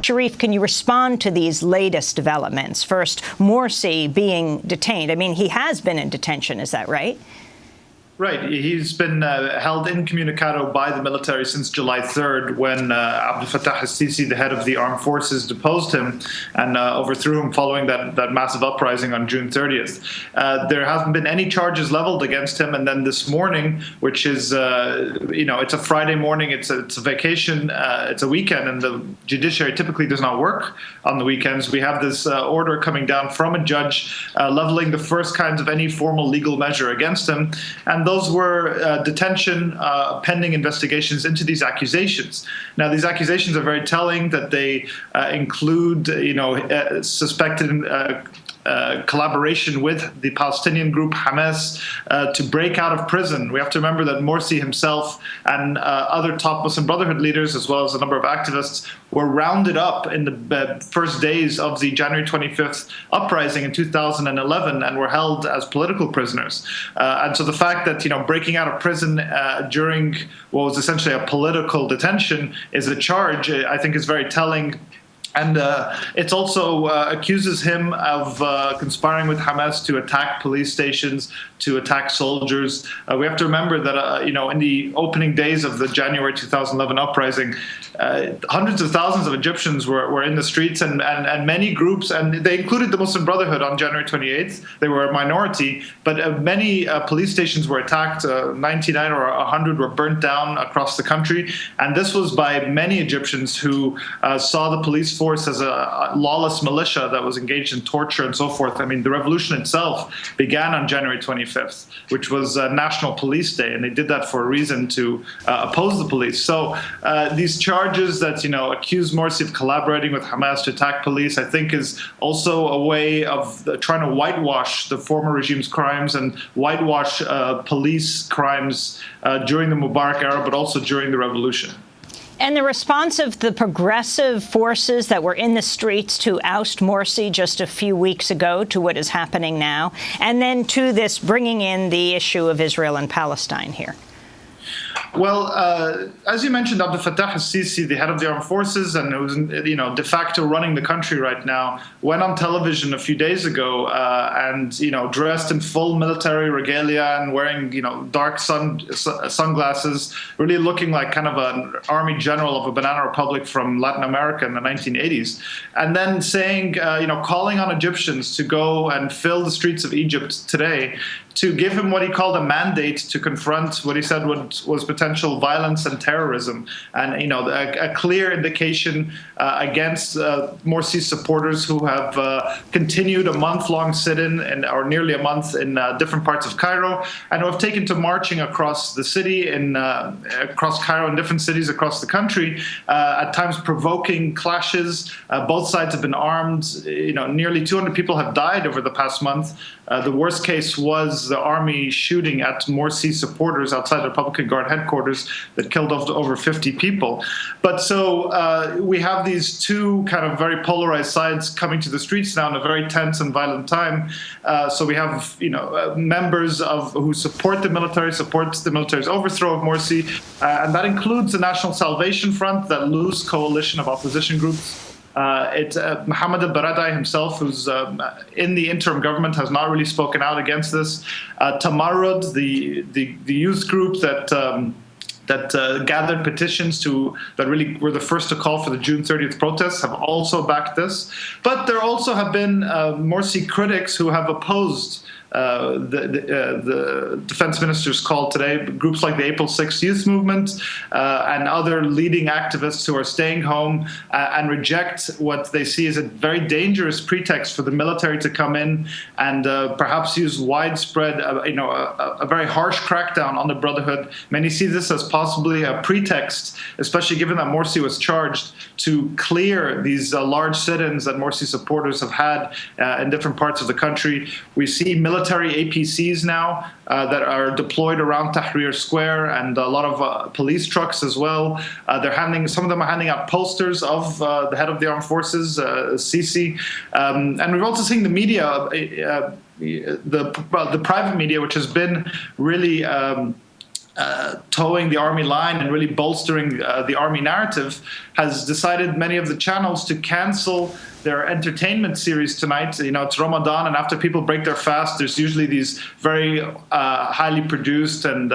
Sharif, can you respond to these latest developments? First, Morsi being detained. I mean, he has been in detention, is that right? Right. He's been held incommunicado by the military since July 3rd, when Abdel Fattah al-Sisi, the head of the armed forces, deposed him and overthrew him following that massive uprising on June 30th. There hasn't been any charges leveled against him. And then this morning, which is, it's a Friday morning, it's a vacation, it's a weekend, and the judiciary typically does not work on the weekends. We have this order coming down from a judge leveling the first kinds of any formal legal measure against him. And those were detention pending investigations into these accusations. Now, these accusations are very telling that they include, suspected collaboration with the Palestinian group Hamas to break out of prison. We have to remember that Morsi himself and other top Muslim Brotherhood leaders, as well as a number of activists, were rounded up in the first days of the January 25th uprising in 2011 and were held as political prisoners. And so the fact that, breaking out of prison during what was essentially a political detention is a charge, I think is very telling. And it also accuses him of conspiring with Hamas to attack police stations, to attack soldiers. We have to remember that, in the opening days of the January 2011 uprising, hundreds of thousands of Egyptians were in the streets, and many groups, and they included the Muslim Brotherhood on January 28th. They were a minority, but many police stations were attacked. 99 or 100 were burnt down across the country. And this was by many Egyptians who saw the police force as a lawless militia that was engaged in torture and so forth. I mean, the revolution itself began on January 25th, which was National Police Day, and they did that for a reason, to oppose the police. So these charges that, accuse Morsi of collaborating with Hamas to attack police, I think is also a way of trying to whitewash the former regime's crimes and whitewash police crimes during the Mubarak era, but also during the revolution. And the response of the progressive forces that were in the streets to oust Morsi just a few weeks ago to what is happening now, and then to this bringing in the issue of Israel and Palestine here. Well, as you mentioned, Abdel Fattah al-Sisi, the head of the armed forces, and who's de facto running the country right now, went on television a few days ago and dressed in full military regalia and wearing dark sunglasses, really looking like kind of an army general of a banana republic from Latin America in the 1980s, and then saying, calling on Egyptians to go and fill the streets of Egypt today, to give him what he called a mandate to confront what he said was potential violence and terrorism, and a clear indication against Morsi's supporters who have continued a month-long sit-in, or nearly a month, in different parts of Cairo, and who have taken to marching across the city, across Cairo and different cities across the country, at times provoking clashes. Both sides have been armed. Nearly 200 people have died over the past month. The worst case was the army shooting at Morsi supporters outside the Republican Guard headquarters that killed over 50 people. But so we have these two kind of very polarized sides coming to the streets now in a very tense and violent time. So we have, members who support the military, supports the military's overthrow of Morsi, and that includes the National Salvation Front, that loose coalition of opposition groups. It's Mohamad al-Baradei himself, who's in the interim government, has not really spoken out against this. Tamarud, the youth group that gathered petitions that really were the first to call for the June 30th protests, have also backed this. But there also have been Morsi critics who have opposed the defense minister's call today. Groups like the April 6th Youth Movement and other leading activists who are staying home and reject what they see as a very dangerous pretext for the military to come in and perhaps use widespread, a very harsh crackdown on the Brotherhood. Many see this as possibly a pretext, especially given that Morsi was charged, to clear these large sit-ins that Morsi supporters have had in different parts of the country. We see military APCs now that are deployed around Tahrir Square, and a lot of police trucks as well. Some of them are handing out posters of the head of the armed forces, Sisi. And we've also seen the media, the private media, which has been really towing the army line and really bolstering the army narrative, has decided many of the channels to cancel their entertainment series tonight. You know, it's Ramadan, and after people break their fast, there's usually these very highly produced and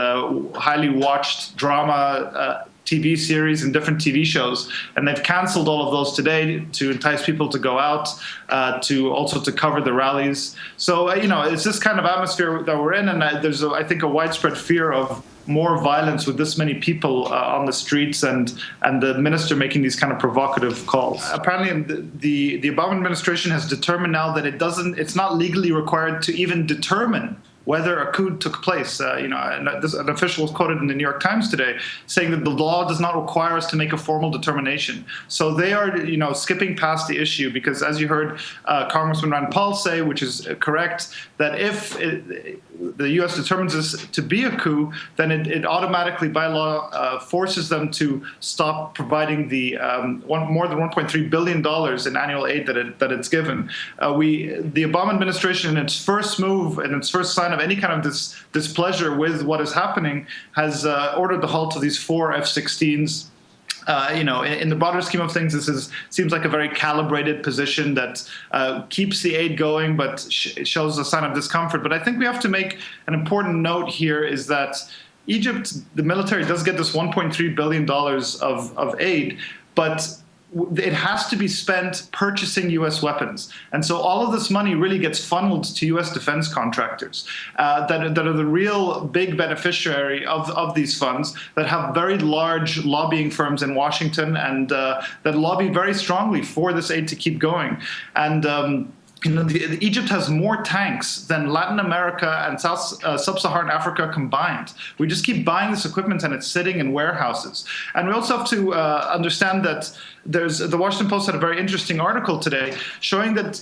highly watched drama TV series and different TV shows, and they've canceled all of those today to entice people to go out, to cover the rallies. So you know, it's this kind of atmosphere that we're in, and there's I think a widespread fear of more violence with this many people on the streets, and the minister making these kind of provocative calls. Apparently, the Obama administration has determined now that it's not legally required to even determine whether a coup took place. You know, an official was quoted in the New York Times today saying that the law does not require us to make a formal determination. So they are, you know, skipping past the issue, because as you heard Congressman Rand Paul say, which is correct, that if the U.S. determines this to be a coup, then it automatically, by law, forces them to stop providing the more than $1.3 billion in annual aid that it's given. The Obama administration, in its first move and its first sign of any kind of displeasure with what is happening, has ordered the halt of these 4 F-16s. You know, in the broader scheme of things, this seems like a very calibrated position that keeps the aid going, but shows a sign of discomfort. But I think we have to make an important note here, is that Egypt, the military, does get this $1.3 billion of aid, but it has to be spent purchasing U.S. weapons. And so all of this money really gets funneled to U.S. defense contractors that are the real big beneficiary of these funds, that have very large lobbying firms in Washington, and that lobby very strongly for this aid to keep going. And you know, Egypt has more tanks than Latin America and Sub-Saharan Africa combined. We just keep buying this equipment, and it's sitting in warehouses. And we also have to understand that the Washington Post had a very interesting article today showing that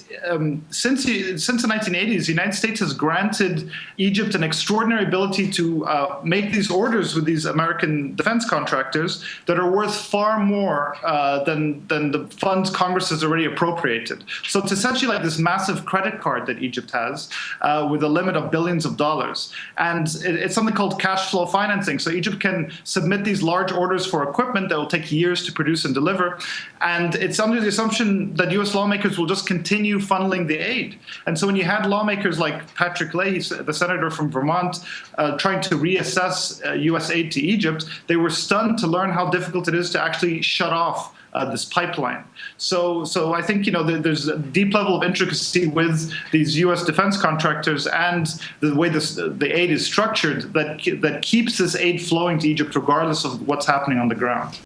since the 1980s, the United States has granted Egypt an extraordinary ability to make these orders with these American defense contractors that are worth far more than the funds Congress has already appropriated. So it's essentially like this massive credit card that Egypt has with a limit of billions of dollars. And it's something called cash flow financing. So Egypt can submit these large orders for equipment that will take years to produce and deliver. And it's under the assumption that U.S. lawmakers will just continue funneling the aid. And so when you had lawmakers like Patrick Leahy, the senator from Vermont, trying to reassess U.S. aid to Egypt, they were stunned to learn how difficult it is to actually shut off this pipeline. So I think, you know, there's a deep level of intricacy with these U.S. defense contractors and the way the aid is structured that keeps this aid flowing to Egypt regardless of what's happening on the ground.